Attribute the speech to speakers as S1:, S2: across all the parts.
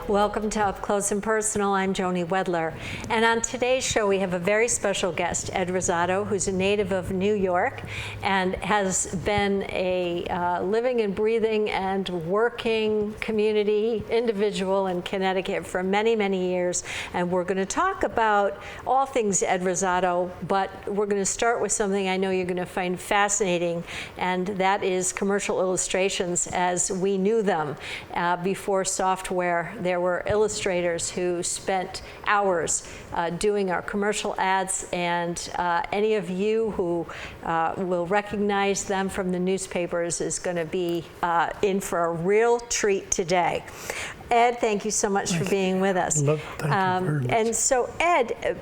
S1: Welcome to Up Close and Personal. I'm Joni Wedler. And on today's show, we have a very special guest, Ed Rosado, who's a native of New York and has been a living and breathing and working community individual in Connecticut for many, many years. And we're going to talk about all things Ed Rosado, but we're going to start with something I know you're going to find fascinating, and that is commercial illustrations as we knew them before software. There were illustrators who spent hours doing our commercial ads, and any of you who will recognize them from the newspapers is going to be in for a real treat today. Ed, thank you so much for being with us.
S2: Thank you very much.
S1: And so, Ed,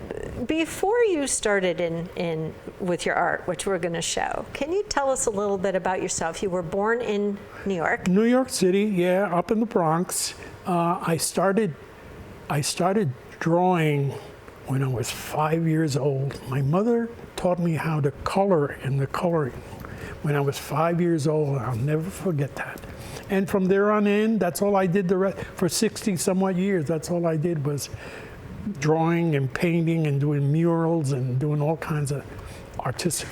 S1: before you started in with your art, which we're going to show, can you tell us a little bit about yourself? You were born in New York.
S2: New York City, yeah, up in the Bronx. I started drawing when I was 5 years old. My mother taught me how to color in the coloring when I was 5 years old. I'll never forget that. And from there on in, that's all I did the rest for 60 somewhat years. That's all I did was drawing and painting and doing murals and doing all kinds of artistic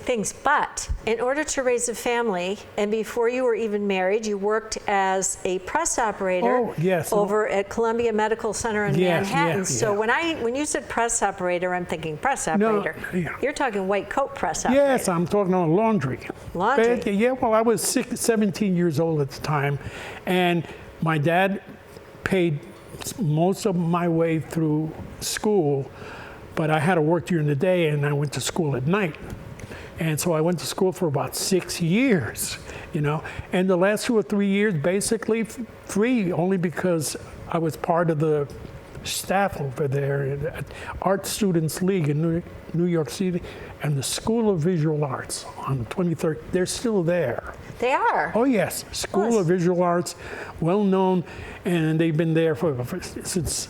S1: things. But in order to raise a family, and before you were even married, you worked as a press operator over at Columbia Medical Center in Manhattan. So when you said press operator, I'm thinking press operator. No, you're talking white coat press operator.
S2: Yes, I'm talking about laundry.
S1: Laundry.
S2: Yeah, well, I was 17 years old at the time, and my dad paid most of my way through school. But I had to work during the day, and I went to school at night. And so I went to school for about 6 years, you know. And the last 2 or 3 years, basically free, only because I was part of the staff over there at Art Students League in New York City, and the School of Visual Arts on 23rd. They're still there.
S1: They are?
S2: Oh, yes. School of Visual Arts, well known, and they've been there since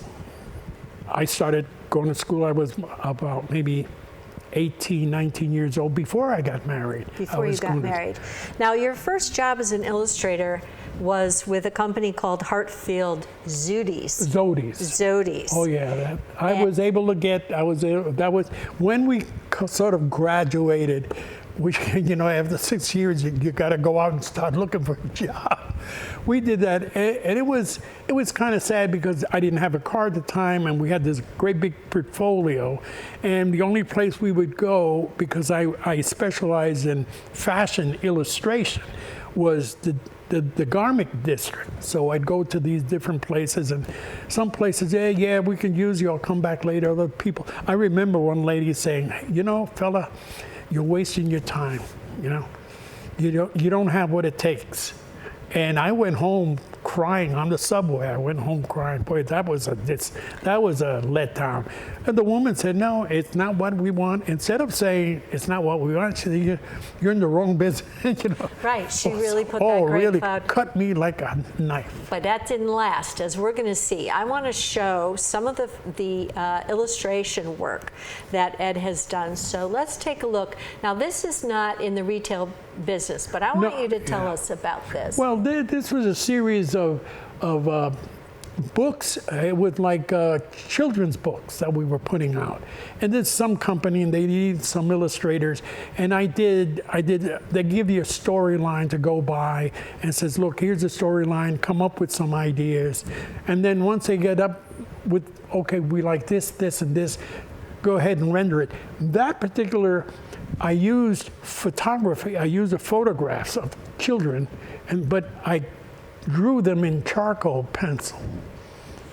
S2: I started going to school. I was about maybe 18, 19 years old before I got married.
S1: Before you got married. Now, your first job as an illustrator was with a company called Hartfield Zodies.
S2: Oh yeah, I was able to get. That was when we sort of graduated. You know, after 6 years, you got to go out and start looking for a job. We did that, and it was kind of sad because I didn't have a car at the time, and we had this great big portfolio, and the only place we would go, because I specialized in fashion illustration, was the garment district. So I'd go to these different places, and some places, yeah, we can use you, I'll come back later. Other people, I remember one lady saying, you know, fella, you're wasting your time, you know. You don't have what it takes. And I went home crying on the subway. I went home crying. Boy, that was a letdown. And the woman said, no, it's not what we want. Instead of saying it's not what we want, she said, you're in the wrong business. You know?
S1: Right, she really put that great
S2: really
S1: cloud.
S2: Cut me like a knife.
S1: But that didn't last, as we're going to see. I want to show some of the illustration work that Ed has done. So let's take a look. Now, this is not in the retail business, but I want you to tell us about this.
S2: Well, this was a series of books with like children's books that we were putting out, and there's some company and they need some illustrators, and they give you a storyline to go by and says, look, here's a storyline, come up with some ideas, and then once they get up with, okay, we like this and this, go ahead and render it. That particular, I used photography, I used the photographs of children, but I drew them in charcoal pencil.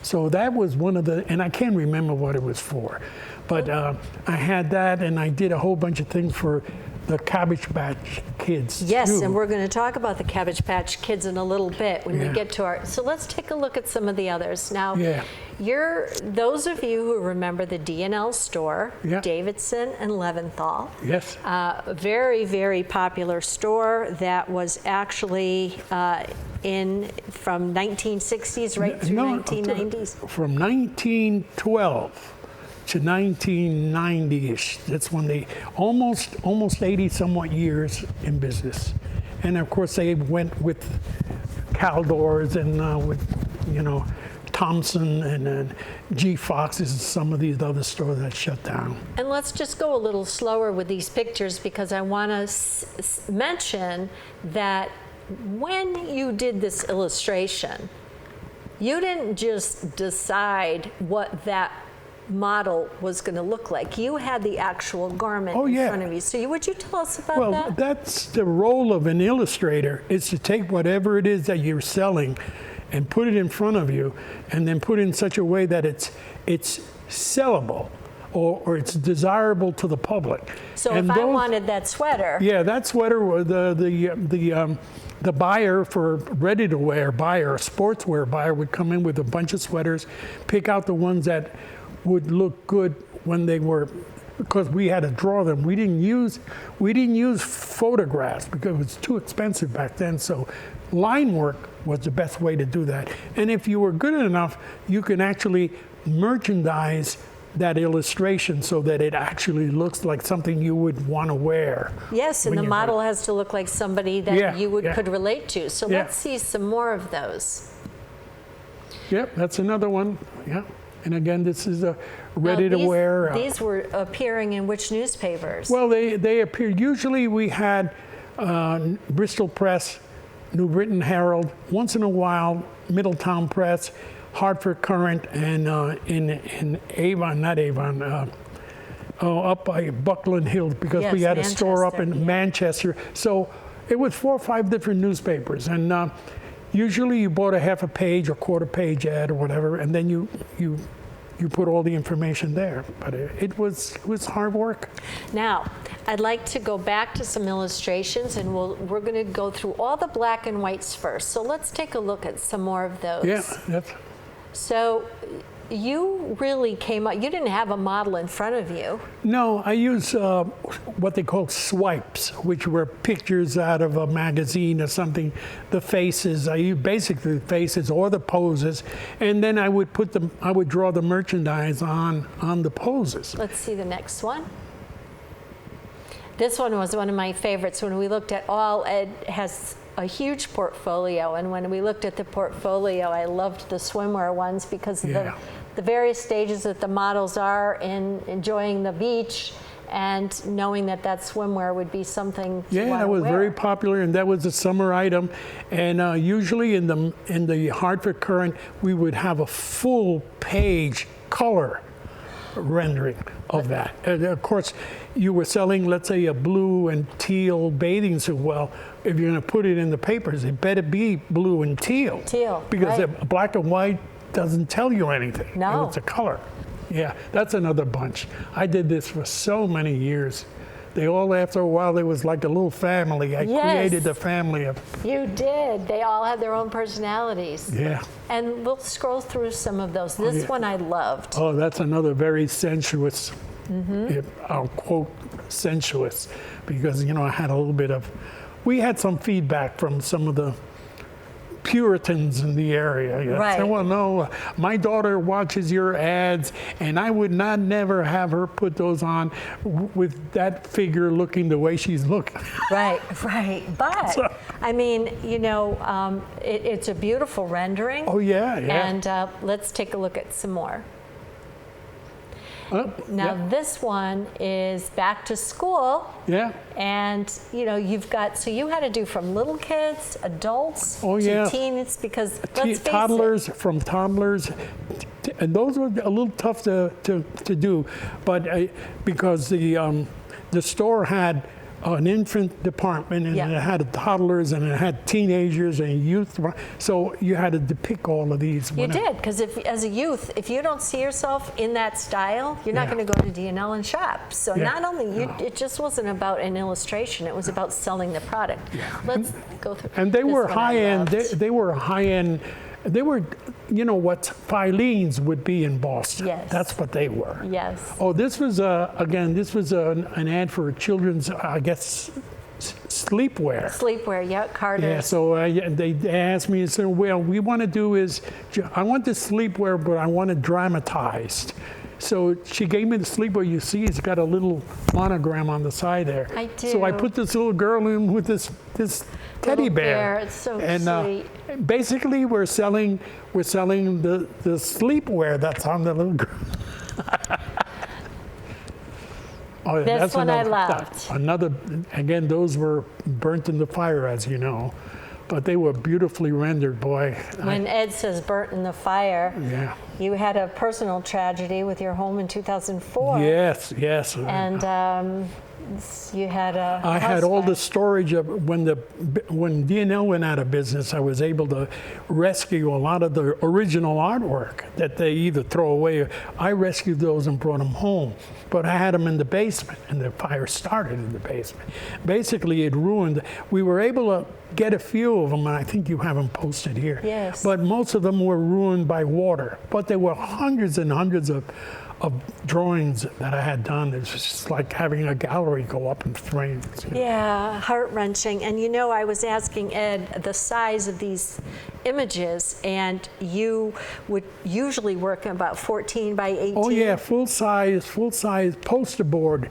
S2: So that was one of the, and I can't remember what it was for, but I had that, and I did a whole bunch of things for the Cabbage Patch Kids.
S1: Yes,
S2: too.
S1: and we're going to talk about the Cabbage Patch Kids in a little bit when we
S2: Yeah.
S1: get to our. So let's take a look at some of the others now.
S2: Yeah.
S1: Those of you who remember the D&L store,
S2: Yeah.
S1: Davidson and Leventhal.
S2: Yes.
S1: A very, very popular store that was actually from 1960s right through 1990s.
S2: From 1912 to 1990-ish. That's when they almost 80 somewhat years in business. And of course they went with Caldors and with, Thompson and G. Fox's and some of these other stores that shut down.
S1: And let's just go a little slower with these pictures because I want to mention that when you did this illustration, you didn't just decide what that model was going to look like. You had the actual garment in front of you. So would you tell us about that?
S2: Well, that's the role of an illustrator, is to take whatever it is that you're selling and put it in front of you and then put it in such a way that it's sellable or it's desirable to the public.
S1: So if I wanted that sweater.
S2: Yeah, that sweater, the buyer for ready-to-wear buyer, a sportswear buyer would come in with a bunch of sweaters, pick out the ones that would look good when they were, because we had to draw them. We didn't use photographs because it was too expensive back then. So line work was the best way to do that. And if you were good enough, you can actually merchandise that illustration so that it actually looks like something you would want to wear.
S1: Yes, and the model has to look like somebody that you could relate to. So let's see some more of those.
S2: Yep, that's another one. Yeah. And again, this is a ready-to-wear.
S1: These were appearing in which newspapers?
S2: Well, they appeared. Usually we had Bristol Press, New Britain Herald, once in a while Middletown Press, Hartford Courant, and in Avon, not Avon, up by Buckland Hills, because we had a store up in Manchester. So it was 4 or 5 different newspapers. And usually you bought a half a page or quarter page ad or whatever, and then you put all the information there. But it was hard work.
S1: Now, I'd like to go back to some illustrations, and we're going to go through all the black and whites first. So let's take a look at some more of those.
S2: Yeah.
S1: So you really came up, you didn't have a model in front of you.
S2: No, I use what they call swipes, which were pictures out of a magazine or something. The faces, I use basically the faces or the poses, and then I would draw the merchandise on the poses.
S1: Let's see the next one. This one was one of my favorites. When we looked at it has a huge portfolio, and when we looked at the portfolio, I loved the swimwear ones because of the various stages that the models are in enjoying the beach and knowing that swimwear would be something to
S2: that was
S1: wear.
S2: very popular, and that was a summer item. And usually in the Hartford Courant, we would have a full page color rendering of that. And of course, you were selling, let's say, a blue and teal bathing suit. Well, if you're going to put it in the papers, it better be blue and teal. Because black and white doesn't tell you anything.
S1: No.
S2: It's a color. Yeah, that's another bunch. I did this for so many years. They all, after a while, there was like a little family. I created a family of.
S1: You did. They all had their own personalities.
S2: Yeah.
S1: And we'll scroll through some of those. This one I loved.
S2: Oh, that's another very sensuous. I'll quote sensuous, because I had a little bit of. We had some feedback from some of the Puritans in the area.
S1: Right.
S2: Said, well, no, my daughter watches your ads, and I would never have her put those on with that figure looking the way she's looking.
S1: Right. But, I mean, it's a beautiful rendering.
S2: Oh, yeah.
S1: And let's take a look at some more. Now this one is back to school.
S2: Yeah.
S1: And you had to do from little kids, adults, to teens, because let's face
S2: toddlers, from toddlers, and those were a little tough to do, but because the store had an infant department, and
S1: Yeah.
S2: it had toddlers, and it had teenagers and youth. So you had to depict all of these.
S1: You did, because as a youth, if you don't see yourself in that style, you're not
S2: Yeah.
S1: going to go to D&L and shop. So
S2: Yeah.
S1: not only,
S2: No.
S1: it just wasn't about an illustration, it was about selling the product. Let's go through.
S2: And they
S1: this
S2: were
S1: one I
S2: high end.
S1: loved.
S2: They were high end. They were, you know, what Filene's would be in Boston.
S1: Yes.
S2: That's what they were.
S1: Yes.
S2: Oh, this was again. This was an ad for children's, I guess, sleepwear.
S1: Sleepwear, yeah, Carter's.
S2: Yeah. So they asked me and said, "Well, we want to do is, I want the sleepwear, but I want it dramatized." So she gave me the sleepwear. You see, it's got a little monogram on the side there.
S1: I do.
S2: So I put this little girl in with this teddy
S1: Little
S2: bear.
S1: bear, it's so
S2: and,
S1: sweet.
S2: Basically, we're selling the sleepwear that's on the little girl. Oh,
S1: This one I
S2: another,
S1: loved.
S2: Another, again, those were burnt in the fire, as you know, but they were beautifully rendered, boy.
S1: When Ed says burnt in the fire,
S2: Yeah.
S1: you had a personal tragedy with your home in 2004.
S2: Yes.
S1: And you had a
S2: I had
S1: house
S2: all
S1: fire.
S2: the storage of when D&L went out of business. I was able to rescue a lot of the original artwork that they either throw away. I rescued those and brought them home, but I had them in the basement, and the fire started in the basement. Basically, it ruined. We were able to get a few of them, and I think you have them posted here.
S1: Yes.
S2: But most of them were ruined by water. But there were hundreds and hundreds of drawings that I had done. It's just like having a gallery go up in flames.
S1: Yeah, heart-wrenching. And you know, I was asking Ed the size of these images, and you would usually work on about 14 by 18.
S2: Oh yeah, full size poster board,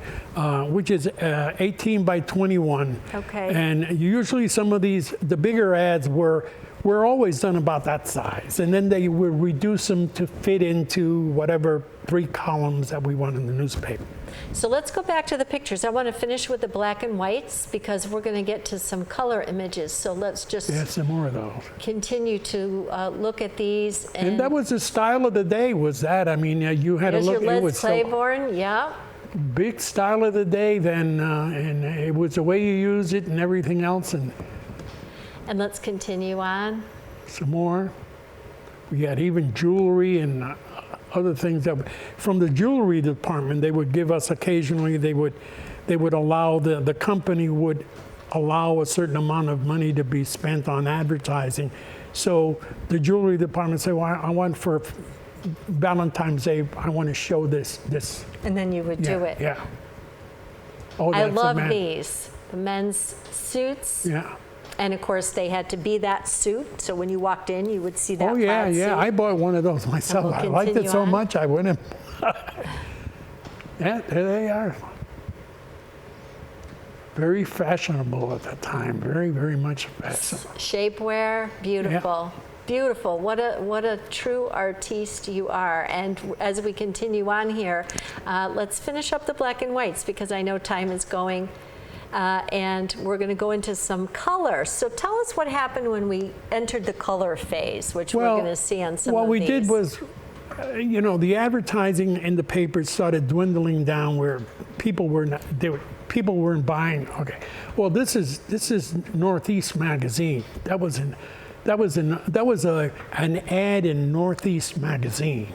S2: which is 18 by 21.
S1: Okay.
S2: And usually some of these, the bigger ads were always done about that size, and then they would reduce them to fit into whatever 3 columns that we want in the newspaper.
S1: So let's go back to the pictures. I want to finish with the black and whites because we're going to get to some color images. So let's just
S2: Yeah, some more of those.
S1: continue to look at these.
S2: And that was the style of the day. Was that? I mean, you had to
S1: There's
S2: look.
S1: your
S2: It
S1: Liz
S2: was so
S1: Claiborne, yeah.
S2: big style of the day then, and it was the way you use it and everything else. And
S1: And let's continue on.
S2: some more. We had even jewelry and other things that from the jewelry department they would give us occasionally. They would allow the company would allow a certain amount of money to be spent on advertising. So the jewelry department said, "Well, I want for Valentine's Day, I want to show this."
S1: And then you would do it.
S2: Yeah. Oh,
S1: I
S2: that's a
S1: love
S2: man.
S1: these, the men's suits.
S2: Yeah.
S1: And of course, they had to be that suit. So when you walked in, you would see that
S2: Oh yeah,
S1: plaid
S2: yeah.
S1: suit.
S2: I bought one of those myself.
S1: we'll
S2: I liked it
S1: continue
S2: so
S1: on.
S2: much I went in. Yeah, there they are. Very fashionable at that time. Very, very much fashionable.
S1: Shapewear, beautiful. Beautiful. What a true artiste you are. And as we continue on here, let's finish up the black and whites because I know time is going. And we're going to go into some color. So tell us what happened when we entered the color phase, which we're going to see on some of these.
S2: What we did was, you know, the advertising in the papers started dwindling down where people were not, people weren't buying. Okay, well this is Northeast magazine. That was an ad in Northeast magazine.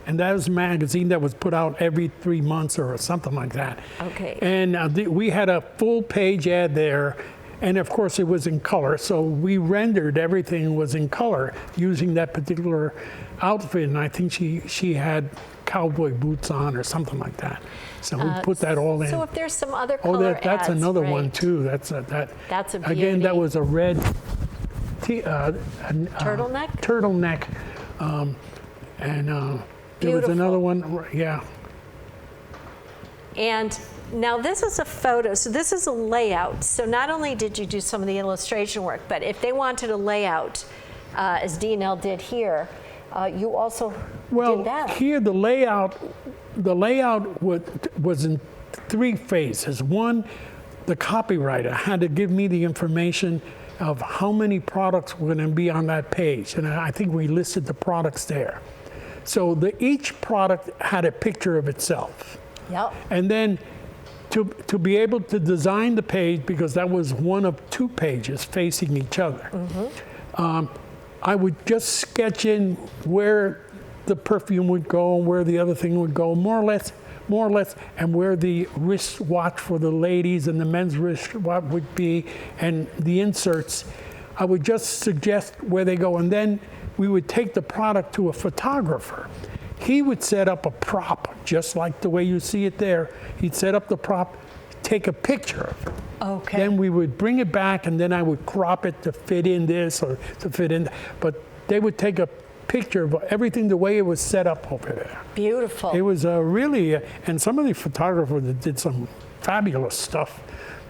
S2: And that was a magazine that was put out every 3 months or something like that.
S1: Okay.
S2: And we had a full page ad there, and of course it was in color. So we rendered everything was in color using that particular outfit. And I think she had cowboy boots on or something like that. So we put that all in.
S1: So if there's some other color
S2: that's
S1: ads,
S2: another one
S1: right.
S2: too. That's
S1: a
S2: again. That
S1: beauty.
S2: was a red
S1: Turtleneck?
S2: Turtleneck, there was another one. Yeah.
S1: And now this is a photo, so this is a layout. So not only did you do some of the illustration work, but if they wanted a layout, as D&L did here, you also did that.
S2: Well, here the layout was in 3 phases. One, the copywriter had to give me the information of how many products were going to be on that page, and I think we listed the products there. So each product had a picture of itself.
S1: Yep.
S2: And then to be able to design the page, because that was one of 2 pages facing each other. I would just sketch in where the perfume would go and where the other thing would go, more or less, and where the wristwatch for the ladies and the men's wristwatch would be, and the inserts. I would just suggest where they go, and then we would take the product to a photographer. He would set up a prop, just like the way you see it there. He'd set up the prop, take a picture of it.
S1: Okay.
S2: Then we would bring it back, and then I would crop it to fit in this or to fit in. But they would take a picture of everything the way it was set up over there.
S1: Beautiful.
S2: It was really, and some of the photographers did some fabulous stuff,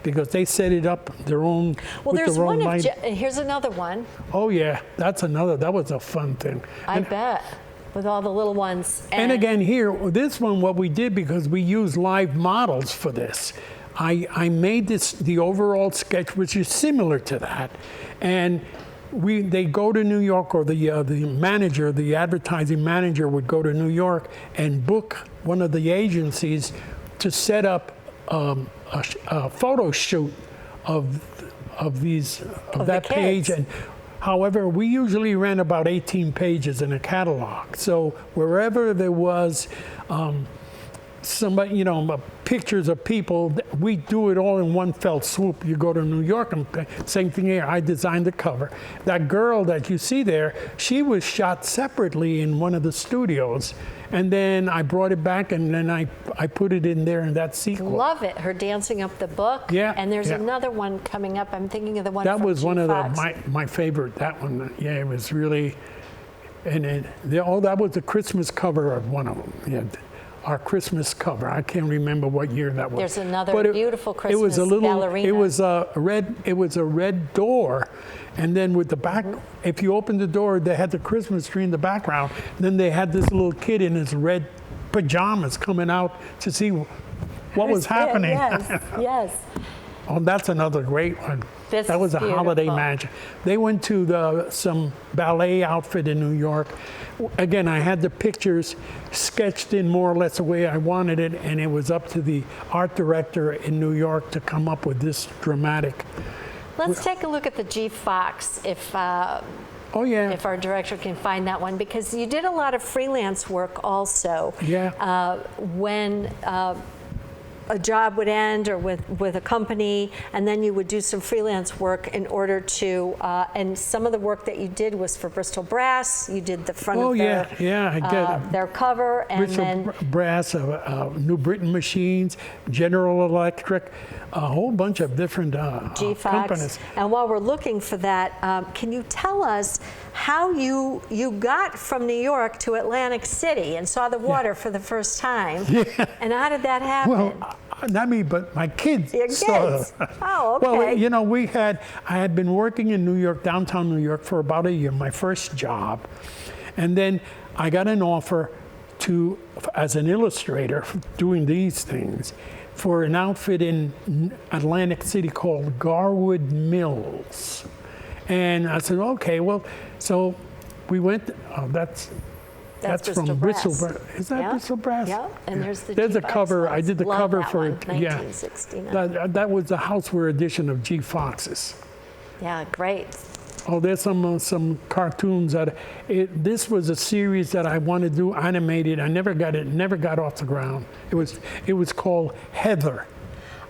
S2: because they set it up their own.
S1: Well,
S2: with
S1: there's
S2: their own
S1: one.
S2: light.
S1: Here's another one.
S2: Oh yeah, that's another. That was a fun thing.
S1: I bet, with all the little ones.
S2: And again, here, this one, what we did, because we used live models for this, I made the overall sketch, which is similar to that, and they go to New York, or the manager, the advertising manager, would go to New York and book one of the agencies to set up a photo shoot of that page. And however, we usually ran about 18 pages in a catalog. So wherever there was somebody, pictures of people, we do it all in one fell swoop. You go to New York, and same thing here. I designed the cover. That girl that you see there, she was shot separately in one of the studios, and then I brought it back, and then I put it in there in that sequel.
S1: Love it. Her dancing up the book.
S2: Yeah.
S1: And there's another one coming up. I'm thinking of the one.
S2: That
S1: from
S2: was
S1: G.
S2: one of
S1: Fox.
S2: my favorite. That one, yeah, it was really, and that was the Christmas cover of one of them. Yeah. Our Christmas cover. I can't remember what year that was.
S1: There's another beautiful Christmas ballerina.
S2: It was a red door, and then with the back, if you opened the door, they had the Christmas tree in the background. Then they had this little kid in his red pajamas coming out to see what was happening.
S1: Yes, yes.
S2: Oh, that's another great one.
S1: That
S2: was a holiday magic. They went to some ballet outfit in New York. Again, I had the pictures sketched in more or less the way I wanted it, and it was up to the art director in New York to come up with this dramatic.
S1: Let's take a look at the G. Fox, if our director can find that one, because you did a lot of freelance work also.
S2: Yeah.
S1: When a job would end, or with a company, and then you would do some freelance work in order to, and some of the work that you did was for Bristol Brass. You did the front of their cover, and
S2: Bristol
S1: then
S2: Brass, New Britain Machines, General Electric, a whole bunch of different
S1: G. Fox.
S2: companies.
S1: And while we're looking for that, can you tell us how you got from New York to Atlantic City and saw the water for the first time?
S2: Yeah.
S1: And how did that happen?
S2: Well, not me, but my kids.
S1: Your kids. Oh, okay.
S2: Well, I had been working in New York, downtown New York, for about a year, my first job. And then I got an offer as an illustrator, doing these things, for an outfit in Atlantic City called Garwood Mills. And I said, okay, well, so we went, that's from Bristol Brass. Is that Bristol Brass?
S1: Yeah, and there's
S2: a cover. I did the cover for it.
S1: 1969.
S2: That was the houseware edition of G. Fox's.
S1: Yeah, great.
S2: Oh, there's some cartoons this was a series that I wanted to do animated. I never got off the ground. It was called Heather.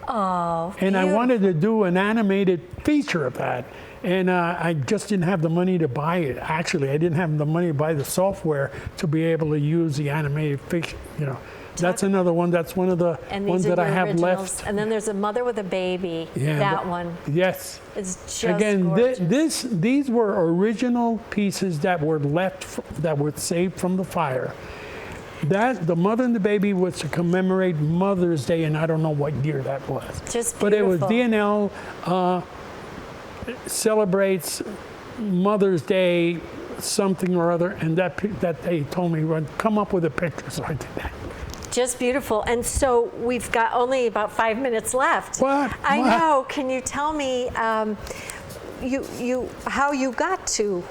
S1: Oh,
S2: and I wanted to do an animated feature of that. And I just didn't have the money to buy it. Actually, I didn't have the money to buy the software to be able to use the animated fiction. That's another one. That's one of the ones that I have
S1: originals.
S2: left.
S1: And then there's a mother with a baby.
S2: Yeah,
S1: that one.
S2: Yes.
S1: It's just
S2: again.
S1: gorgeous.
S2: These were original pieces that were that were saved from the fire. The mother and the baby was to commemorate Mother's Day, and I don't know what year that was.
S1: Just beautiful.
S2: But it was D&L. Celebrates Mother's Day something or other, and that they told me, come up with a picture, so I did that.
S1: Just beautiful. And so we've got only about 5 minutes left.
S2: What?
S1: I know. Can you tell me how you got to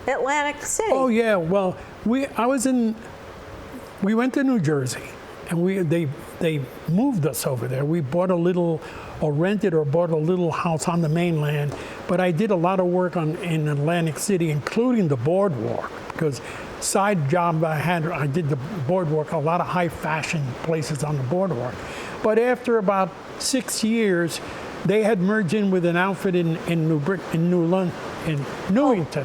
S1: Atlantic City?
S2: Oh yeah, well we went to New Jersey, and they moved us over there. We bought a little, or rented or bought a little house on the mainland. But I did a lot of work in Atlantic City, including the boardwalk, because side job I did the boardwalk, a lot of high fashion places on the boardwalk. But after about 6 years, they had merged in with an outfit in Newington.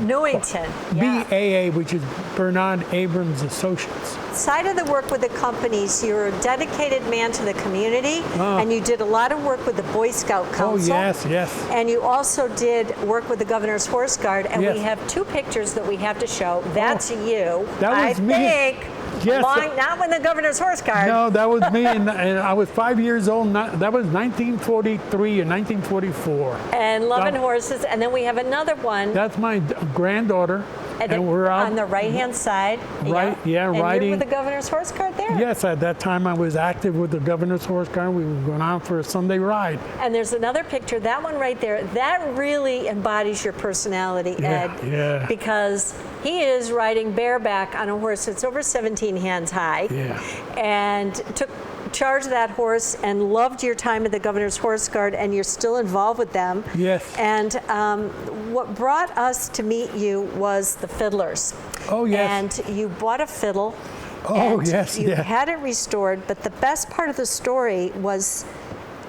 S1: Newington, yeah.
S2: BAA, which is Bernard Abrams Associates.
S1: Side of the work with the companies, you're a dedicated man to the community, and you did a lot of work with the Boy Scout Council.
S2: Oh, yes.
S1: And you also did work with the Governor's Horse Guard, and
S2: yes.
S1: we have 2 pictures that we have to show. That's you.
S2: That was me.
S1: I think.
S2: Yes.
S1: Not with the Governor's Horse Guard.
S2: No, that was me, and I was 5 years old. That was 1943 or 1944.
S1: And loving horses. And then we have another one.
S2: That's my granddaughter. And we're out
S1: on the right-hand side.
S2: Right, yeah,
S1: and
S2: riding.
S1: you're with the Governor's Horse Guard there?
S2: Yes, at that time I was active with the Governor's Horse Guard. We were going out for a Sunday ride.
S1: And there's another picture, that one right there, that really embodies your personality, Ed.
S2: Yeah.
S1: Because he is riding bareback on a horse that's over 17 hands high.
S2: Yeah.
S1: And took charge of that horse and loved your time at the Governor's Horse Guard, and you're still involved with them.
S2: Yes.
S1: And what brought us to meet you was the fiddlers.
S2: Oh, yes.
S1: And you bought a fiddle.
S2: Oh,
S1: and
S2: yes,
S1: you
S2: yeah.
S1: had it restored, but the best part of the story was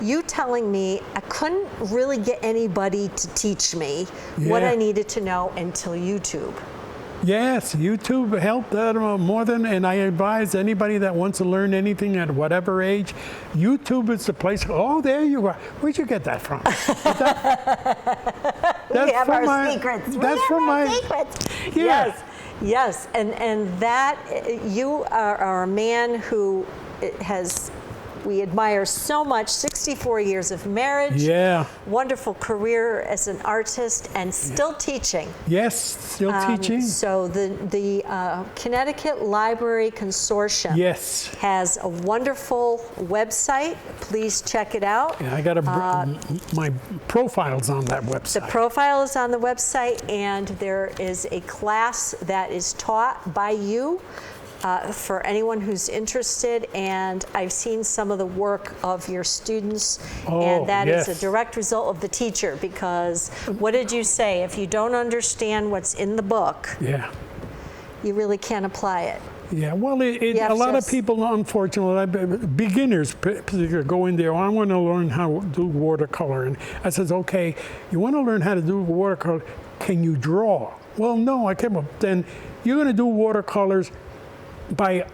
S1: you telling me I couldn't really get anybody to teach me what I needed to know until YouTube.
S2: Yes, YouTube helped more than, and I advise anybody that wants to learn anything at whatever age, YouTube is the place. Oh, there you are. Where'd you get that from?
S1: We have our secrets.
S2: That's from my
S1: secrets.
S2: Yeah.
S1: Yes, and that you are a man who we admire so much. 64 years of marriage.
S2: Yeah.
S1: Wonderful career as an artist, and still teaching.
S2: Yes, still teaching.
S1: So the Connecticut Library Consortium has a wonderful website. Please check it out.
S2: Yeah, I got my profile's on that website.
S1: The profile is on the website, and there is a class that is taught by you. For anyone who's interested, and I've seen some of the work of your students, and that is a direct result of the teacher, because what did you say? If you don't understand what's in the book, you really can't apply it.
S2: Yeah, well, a lot of people, unfortunately, beginners particularly, go in there, I want to learn how to do watercolor. And I says, okay, you want to learn how to do watercolor, can you draw? Well, no, I can't. Then you're going to do watercolors by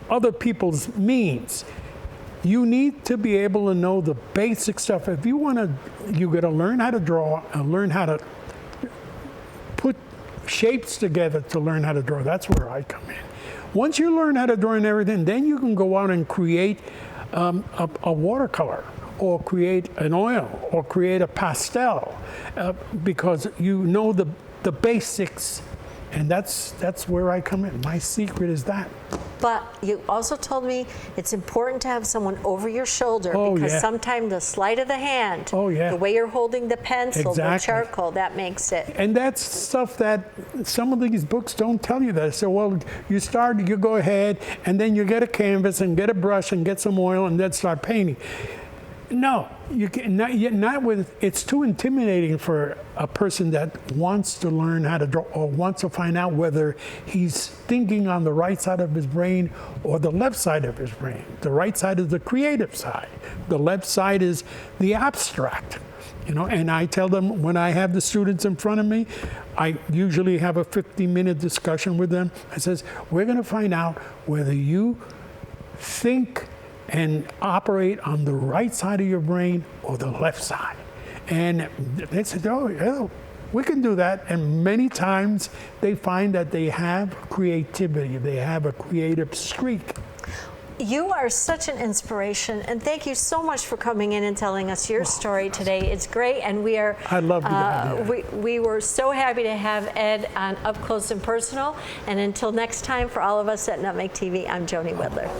S2: other people's means. You need to be able to know the basic stuff. If you want to, you got to learn how to draw and learn how to put shapes together to learn how to draw. That's where I come in. Once you learn how to draw and everything, then you can go out and create a watercolor, or create an oil, or create a pastel, because you know the basics. And that's where I come in. My secret is that.
S1: But you also told me it's important to have someone over your shoulder, because sometimes the sleight of the hand, the way you're holding the pencil, the charcoal, that makes it.
S2: And that's stuff that some of these books don't tell you that. So, well, you go ahead, and then you get a canvas and get a brush and get some oil and then start painting. No, you can not with. It's too intimidating for a person that wants to learn how to draw, or wants to find out whether he's thinking on the right side of his brain or the left side of his brain. The right side is the creative side. The left side is the abstract. And I tell them, when I have the students in front of me, I usually have a 50-minute discussion with them. I says, we're going to find out whether you think and operate on the right side of your brain or the left side. And they said, oh, we can do that. And many times they find that they have creativity, they have a creative streak.
S1: You are such an inspiration, and thank you so much for coming in and telling us your story today. It's great, and we are.
S2: I love the idea.
S1: We were so happy to have Ed on Up Close and Personal. And until next time, for all of us at Nutmeg TV, I'm Joni Wedler.